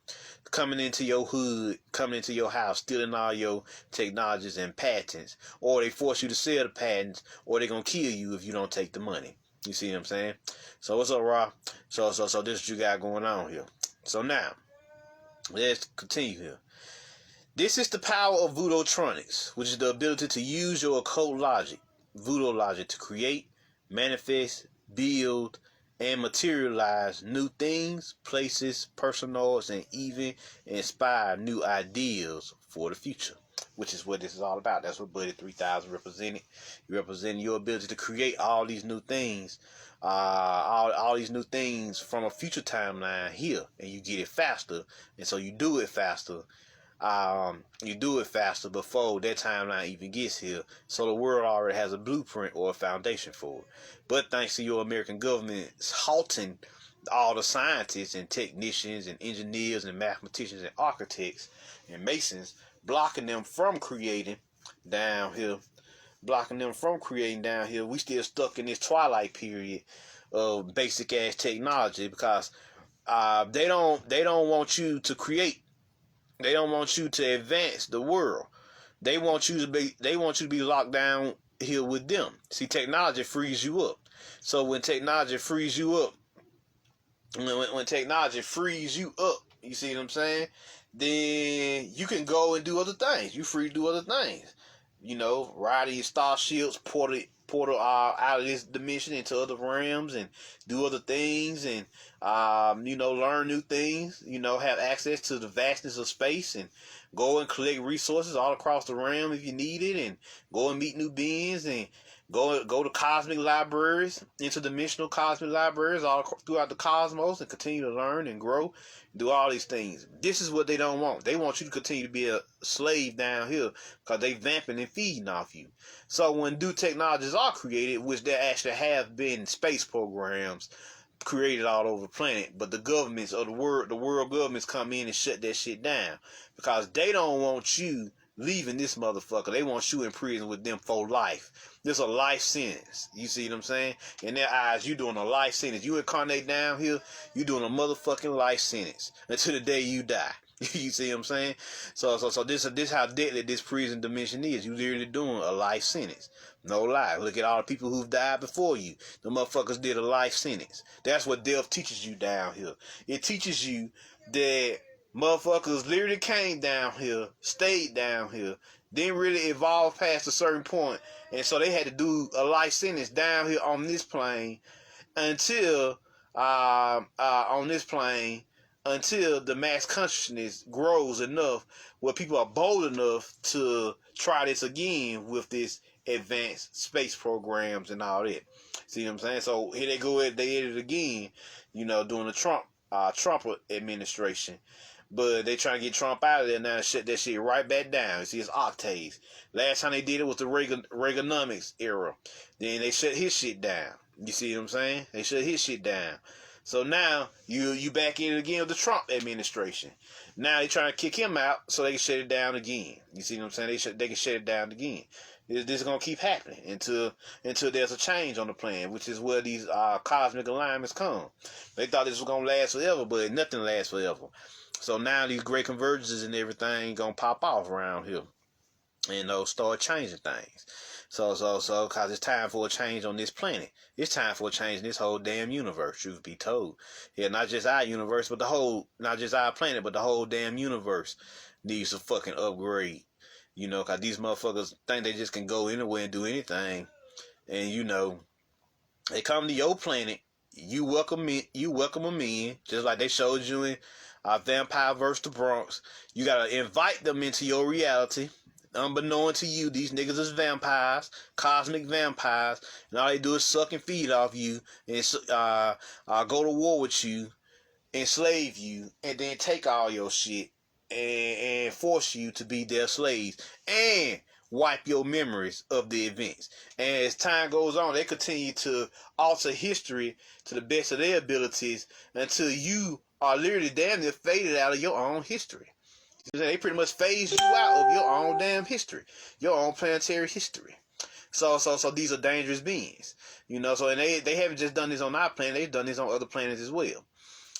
Coming into your hood, coming into your house, stealing all your technologies and patents. Or they force you to sell the patents, or they're going to kill you if you don't take the money. You see what I'm saying? So what's up, Rob? So this is what you got going on here. So now, let's continue here. This is the power of Voodootronics, which is the ability to use your occult logic, voodoo logic, to create, manifest, build, and materialize new things, places, personals, and even inspire new ideas for the future, which is what this is all about. That's what Buddy 3000 represented. You represent your ability to create all these new things, all these new things from a future timeline here, and you get it faster, and so you do it faster. You do it faster before that timeline even gets here, so the world already has a blueprint or a foundation for it. But thanks to your American government halting all the scientists and technicians and engineers and mathematicians and architects and masons, blocking them from creating down here, we still stuck in this twilight period of basic ass technology because they don't want you to create. They don't want you to advance the world. They want you to be locked down here with them. See, technology frees you up. So when technology frees you up, when technology frees you up, you see what I'm saying? Then you can go and do other things. You free to do other things. You know, ride these starships, portal out of this dimension into other realms and do other things and learn new things, have access to the vastness of space and go and collect resources all across the realm if you need it, and go and meet new beings and go to cosmic libraries, interdimensional cosmic libraries all throughout the cosmos, and continue to learn and grow, do all these things. This is what they don't want. They want you to continue to be a slave down here because they vamping and feeding off you. So when new technologies are created, which there actually have been space programs created all over the planet, but the governments of the world governments come in and shut that shit down because they don't want you leaving this motherfucker. They want you in prison with them for life. This a life sentence. You see what I'm saying? In their eyes, you doing a life sentence. You incarnate down here, you doing a motherfucking life sentence until the day you die. You see what I'm saying? So this how deadly this prison dimension is. You literally doing a life sentence. No lie. Look at all the people who've died before you. The motherfuckers did a life sentence. That's what death teaches you down here. It teaches you that motherfuckers literally came down here, stayed down here, didn't really evolve past a certain point, and so they had to do a life sentence down here on this plane until the mass consciousness grows enough where people are bold enough to try this again with this advanced space programs and all that. See what I'm saying? So here they go, they did it again, during the Trump administration. But they trying to get Trump out of there now and shut that shit right back down. You see, it's octaves. Last time they did it was the Reaganomics era. Then they shut his shit down. You see what I'm saying? They shut his shit down. So now you back in it again with the Trump administration. Now they trying to kick him out so they can shut it down again. You see what I'm saying? They can shut it down again. This is gonna keep happening until there's a change on the plan, which is where these cosmic alignments come. They thought this was gonna last forever, but nothing lasts forever. So now these great convergences and everything gonna pop off around here, and they'll start changing things. So, cause it's time for a change on this planet. It's time for a change in this whole damn universe, truth be told. Yeah, not just our universe, but not just our planet, but the whole damn universe needs to fucking upgrade. Cause these motherfuckers think they just can go anywhere and do anything. And They come to your planet. You welcome them in, just like they showed you in Vampire vs. the Bronx. You gotta invite them into your reality. Unbeknown to you, these niggas is vampires, cosmic vampires, and all they do is suck and feed off you, and go to war with you, enslave you, and then take all your shit and force you to be their slaves and wipe your memories of the events. And as time goes on, they continue to alter history to the best of their abilities until you are literally damn near faded out of your own history. They pretty much phase you out of your own damn history, your own planetary history. So these are dangerous beings, you know. So and they haven't just done this on our planet; they've done this on other planets as well.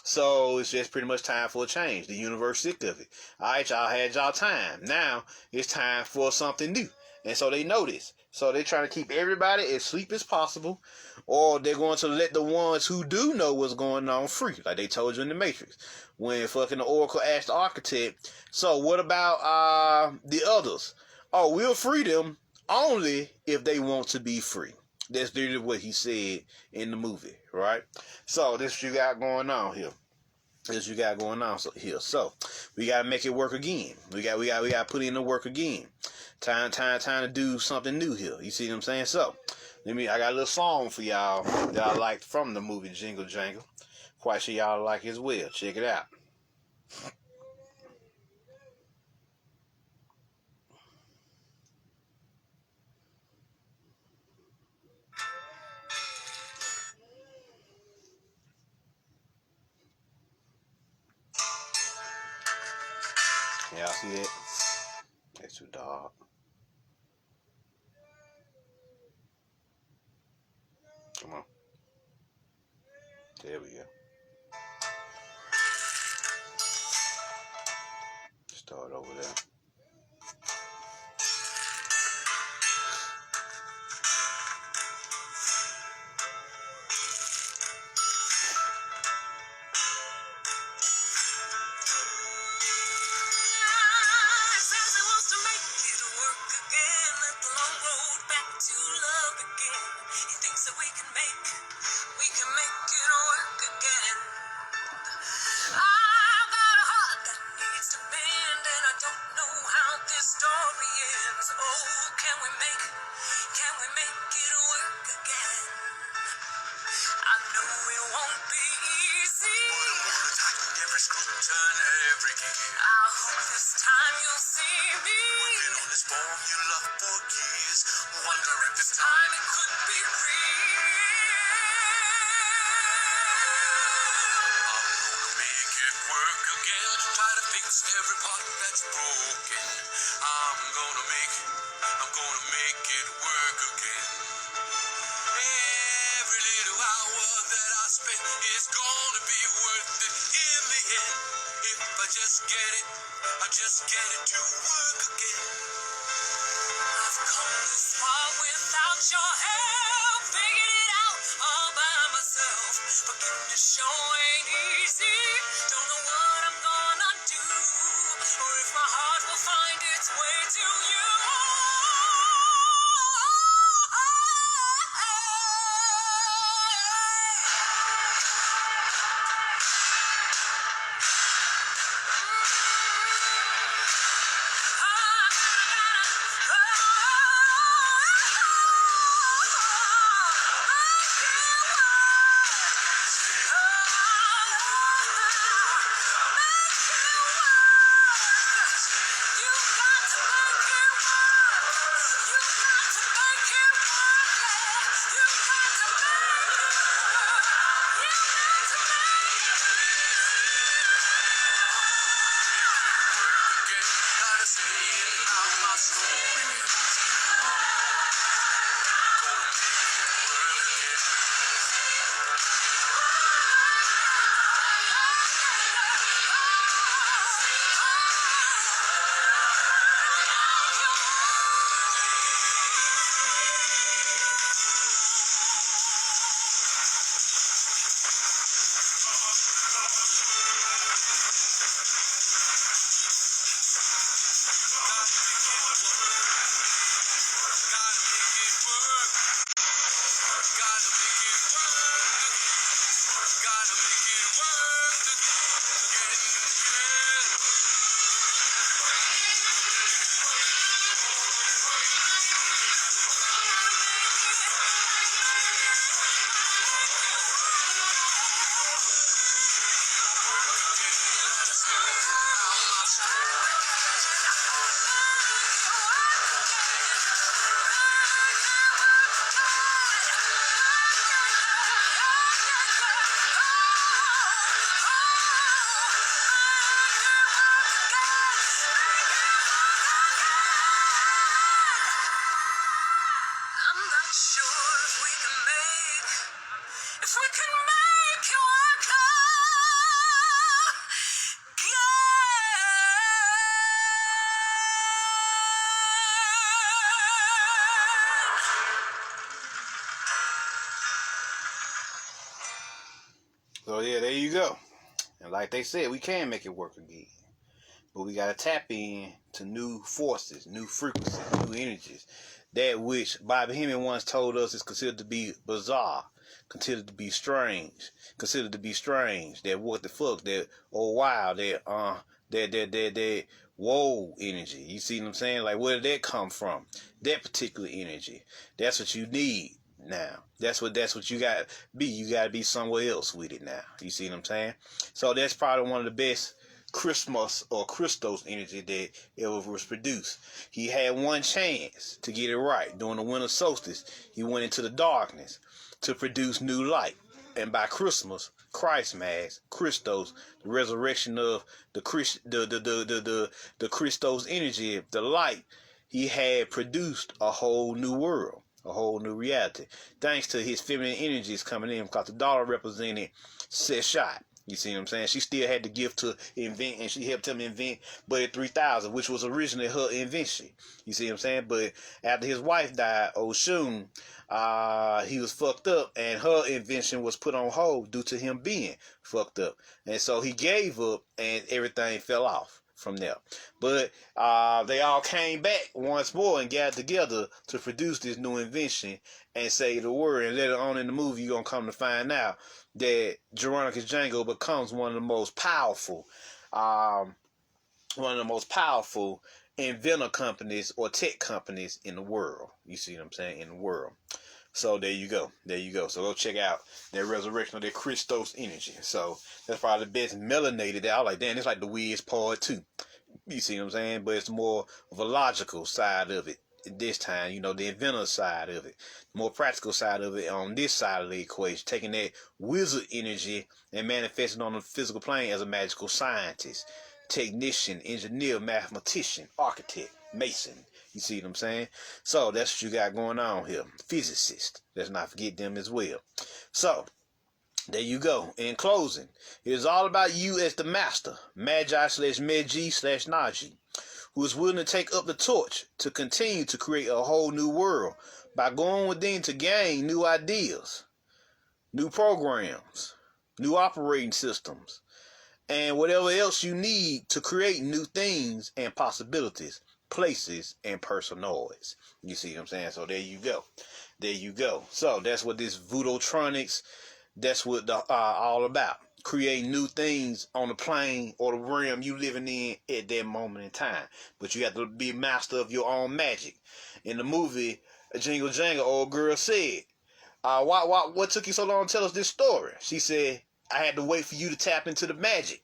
So it's just pretty much time for a change. The universe sick of it. Alright, y'all had y'all time. Now it's time for something new. And so they know this. So they're trying to keep everybody as asleep as possible. Or they're going to let the ones who do know what's going on free. Like they told you in the Matrix. When fucking the Oracle asked the architect, so what about the others? Oh, we'll free them only if they want to be free. That's literally what he said in the movie, right? So this you got going on here. So we gotta make it work again. We gotta put in the work again. Time to do something new here. You see what I'm saying? So I got a little song for y'all that I liked from the movie Jingle Jangle. Quite sure y'all like it as well. Check it out. Y'all see that? That's too dark. Come on. There we go. Start over there. we can make it work again. So yeah, there you go. And like they said, we can make it work again. But we gotta tap in to new forces, new frequencies, new energies. That which Bobby Hemming once told us is considered to be bizarre, considered to be strange, that what the fuck, that oh wow, that whoa energy. You see what I'm saying? Like, where did that come from? That particular energy. That's what you need now. That's what you gotta be. You gotta be somewhere else with it now. You see what I'm saying? So that's probably one of the best Christmas or Christos energy that ever was produced. He had one chance to get it right. During the winter solstice, he went into the darkness to produce new light. And by Christmas, Christ Mass, Christos, the resurrection of the Christos energy, the light, he had produced a whole new world, a whole new reality. Thanks to his feminine energies coming in, because the dollar represented Cashapp. You see what I'm saying? She still had the gift to invent, and she helped him invent Budget 3000, which was originally her invention. You see what I'm saying? But after his wife died, Oshun, he was fucked up, and her invention was put on hold due to him being fucked up. And so he gave up, and everything fell off from there. But they all came back once more and gathered together to produce this new invention and save the world. And later on in the movie, you're going to come to find out that Geronicus Django becomes one of the most powerful inventor companies or tech companies in the world. You see what I'm saying? In the world. So there you go. So go check out that resurrection of that Christos energy. So that's probably the best melanated. I was like, damn, it's like the Wiz Part 2. You see what I'm saying? But it's more of a logical side of it this time, the inventor side of it, the more practical side of it on this side of the equation, taking that wizard energy and manifesting on the physical plane as a magical scientist, technician, engineer, mathematician, architect, mason. You see what I'm saying? So that's what you got going on here. Physicist. Let's not forget them as well. So there you go. In closing, it is all about you as the master, Medji/Medji/Naji, who is willing to take up the torch to continue to create a whole new world by going within to gain new ideas, new programs, new operating systems, and whatever else you need to create new things and possibilities, places, and personoids. You see what I'm saying? So there you go. So that's what this Voodootronics, that's what all about. Create new things on the plane or the realm you living in at that moment in time. But you have to be master of your own magic. In the movie Jingle Jangle, old girl said, what took you so long to tell us this story? She said, I had to wait for you to tap into the magic.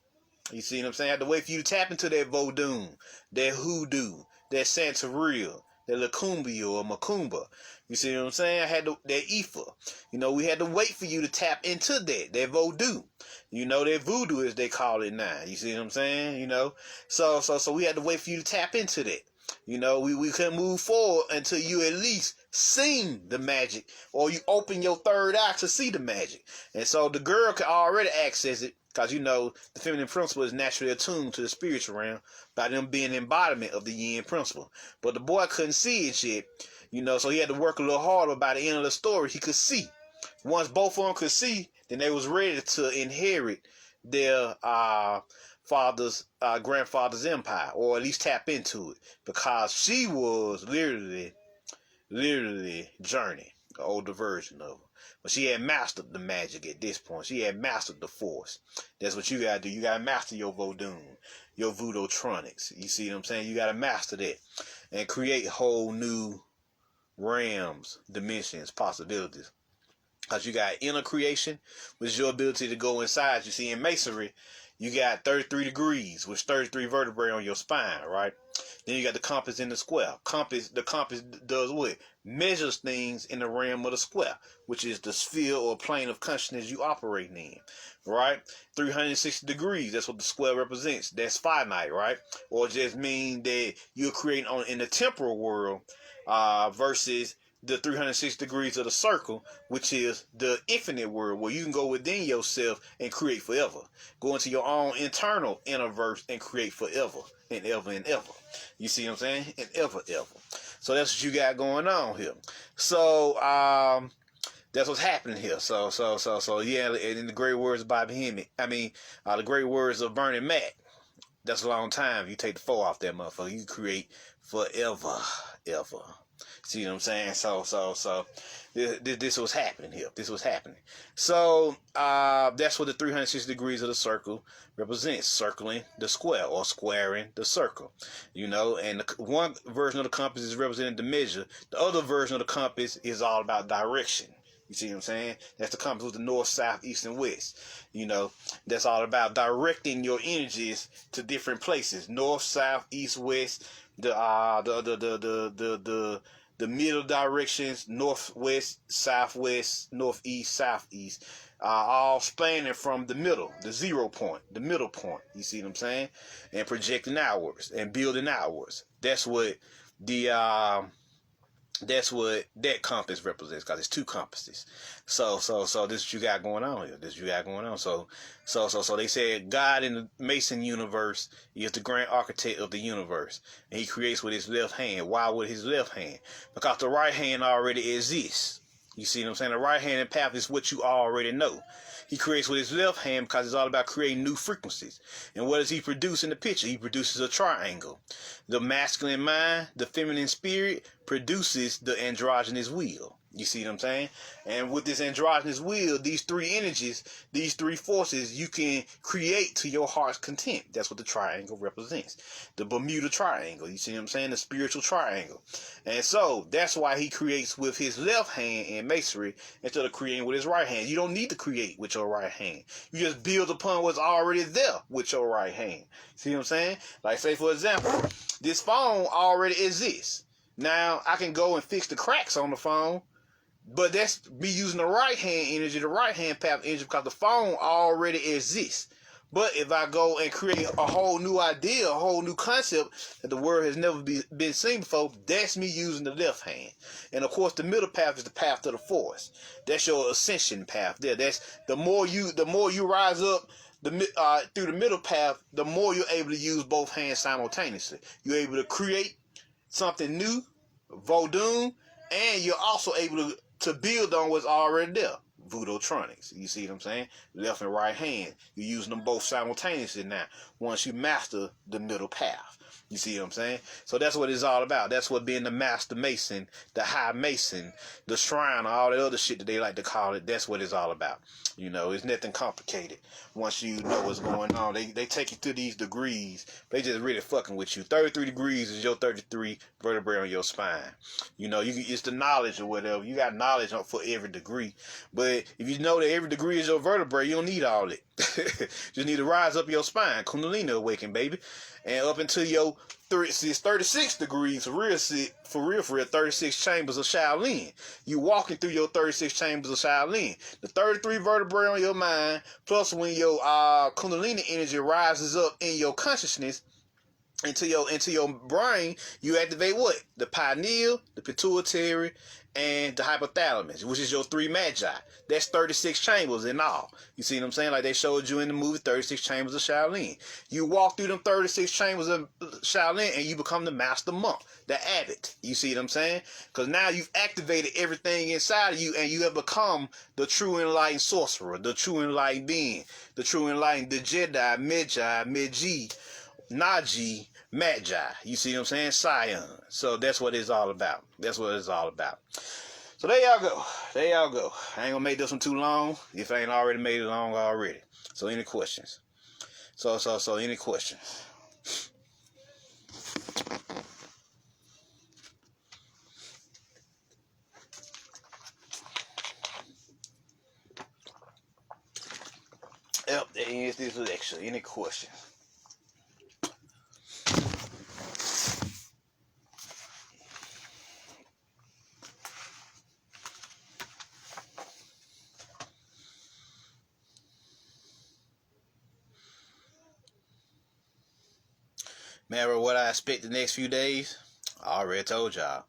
You see what I'm saying? I had to wait for you to tap into that Vodun, that hoodoo, that Santeria, that Lacumbia or Macumba. You see what I'm saying? I had that ether. We had to wait for you to tap into that voodoo. That voodoo as they call it now. You see what I'm saying? So we had to wait for you to tap into that. We couldn't move forward until you at least seen the magic or you open your third eye to see the magic. And so the girl could already access it because, the feminine principle is naturally attuned to the spiritual realm by them being embodiment of the yin principle. But the boy couldn't see it yet, so he had to work a little harder. By the end of the story, he could see. Once both of them could see, then they was ready to inherit their grandfather's empire, or at least tap into it, because she was literally Journey, the older version of her. But she had mastered the magic at this point. She had mastered the force. That's what you gotta do. You gotta master your Vodun, your Voodootronics. You see what I'm saying? You gotta master that and create whole new realms, dimensions, possibilities. Because you got inner creation, which is your ability to go inside. You see, in masonry, you got 33 degrees, with 33 vertebrae on your spine, right? Then you got the compass in the square. The compass does what? Measures things in the realm of the square, which is the sphere or plane of consciousness you operating in, right? 360 degrees, that's what the square represents. That's finite, right? Or just mean that you're creating in the temporal world versus the 360 degrees of the circle, which is the infinite world, where you can go within yourself and create forever. Go into your own internal innerverse and create forever and ever and ever. You see what I'm saying? And ever. So that's what you got going on here. So that's what's happening here. So yeah, and in the great words of Bobby Hemming, the great words of Bernie Mac, that's a long time. You take the 4 off that motherfucker, you create forever, ever. See what I'm saying? So this was happening here. This was happening. So that's what the 360 degrees of the circle represents: circling the square or squaring the circle. You know, and one version of the compass is representing the measure. The other version of the compass is all about direction. You see what I'm saying? That's the compass with the north, south, east, and west. You know, that's all about directing your energies to different places: north, south, east, west. The middle directions: northwest, southwest, northeast, southeast, all spanning from the middle, the 0 point, the middle point. You see what I'm saying? And projecting outwards and building outwards. That's what that compass represents, because it's 2 compasses. So this is what you got going on here. This is what you got going on. So they said God in the Mason universe is the grand architect of the universe, and he creates with his left hand. Why with his left hand? Because the right hand already exists. You see what I'm saying? The right hand path is what you already know. He creates with his left hand because it's all about creating new frequencies. And what does he produce in the picture? He produces a triangle. The masculine mind, the feminine spirit, produces the androgynous will. You see what I'm saying? And with this androgynous will, these 3 energies, these 3 forces, you can create to your heart's content. That's what the triangle represents. The Bermuda Triangle. You see what I'm saying? The spiritual triangle. And so that's why he creates with his left hand in masonry instead of creating with his right hand. You don't need to create with your right hand. You just build upon what's already there with your right hand. See what I'm saying? Like, say, for example, this phone already exists. Now, I can go and fix the cracks on the phone, but that's me using the right hand energy, the right hand path energy, because the phone already exists. But if I go and create a whole new idea, a whole new concept that the world has never been seen before, that's me using the left hand. And of course, the middle path is the path to the forest. That's your ascension path there. That's the more you rise up through the middle path, the more you're able to use both hands simultaneously. You're able to create something new, Vodun, and you're also able to build on what's already there. Voodootronics. You see what I'm saying? Left and right hand. You're using them both simultaneously now, once you master the middle path. You see what I'm saying? So that's what it's all about. That's what being the master mason, the high mason, the shrine, all the other shit that they like to call it. That's what it's all about. You know, it's nothing complicated. Once you know what's going on, they take you through these degrees. They just really fucking with you. 33 degrees is your 33 vertebrae on your spine. You know, it's the knowledge or whatever. You got knowledge for every degree. But if you know that every degree is your vertebrae, you don't need all it. Just need to rise up your spine. Kundalini awaken, baby. And up into your 36 degrees, for real, 36 chambers of Shaolin. You walking through your 36 chambers of Shaolin. The 33 vertebrae on your mind, plus when your Kundalini energy rises up in your consciousness, into your brain, you activate what? The pineal, the pituitary, and the hypothalamus, which is your 3 Medji. That's 36 chambers in all. You see what I'm saying? Like they showed you in the movie 36 Chambers of Shaolin. You walk through them 36 chambers of Shaolin and you become the master monk, the abbot. You see what I'm saying? Because now you've activated everything inside of you and you have become the true enlightened sorcerer, the true enlightened being, the true enlightened, the Jedi, Medji, Naji, Medji. You see what I'm saying? Scion. So that's what it's all about. That's what it's all about. So there y'all go. There y'all go. I ain't gonna make this one too long if I ain't already made it long already. So any questions? So any questions? Yep, that ends this lecture. Any questions? Remember what I expect the next few days? I already told y'all.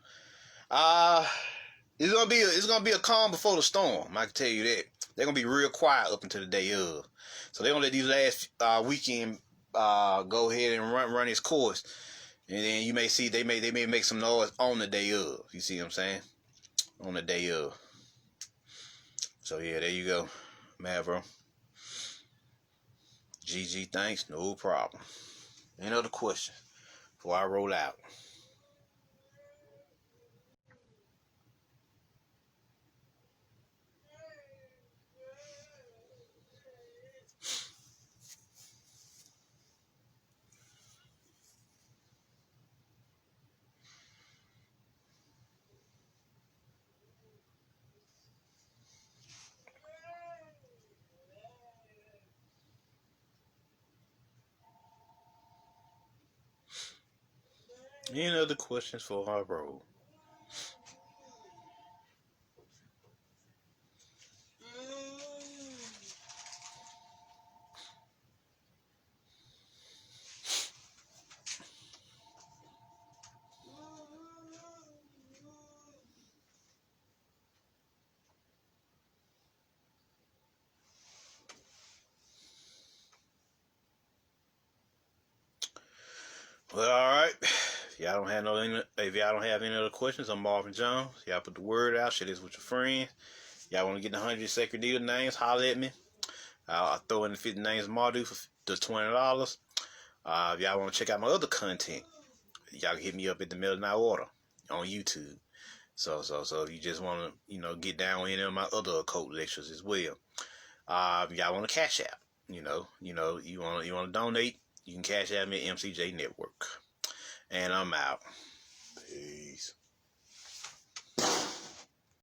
It's gonna be a calm before the storm. I can tell you that. They're gonna be real quiet up until the day of. So they're gonna let these last weekend go ahead and run its course. And then you may see they may make some noise on the day of. You see what I'm saying? On the day of. So yeah, there you go. Mavro. GG, thanks, no problem. Any other questions before I roll out? Any other questions for our roll? Well, all right. If y'all don't have any other questions, I'm Marvin Jones. Y'all put the word out. Share this with your friends. Y'all want to get the 100 sacred dealer names? Holler at me. I'll throw in the 50 names Mardu for the $20. If y'all want to check out my other content, y'all can hit me up at the Middle of Night Order on YouTube. So if you just want to, get down with any of my other occult lectures as well. Y'all want to Cashapp, you want to donate, you can Cashapp me at mcjnetwork. And I'm out. Peace.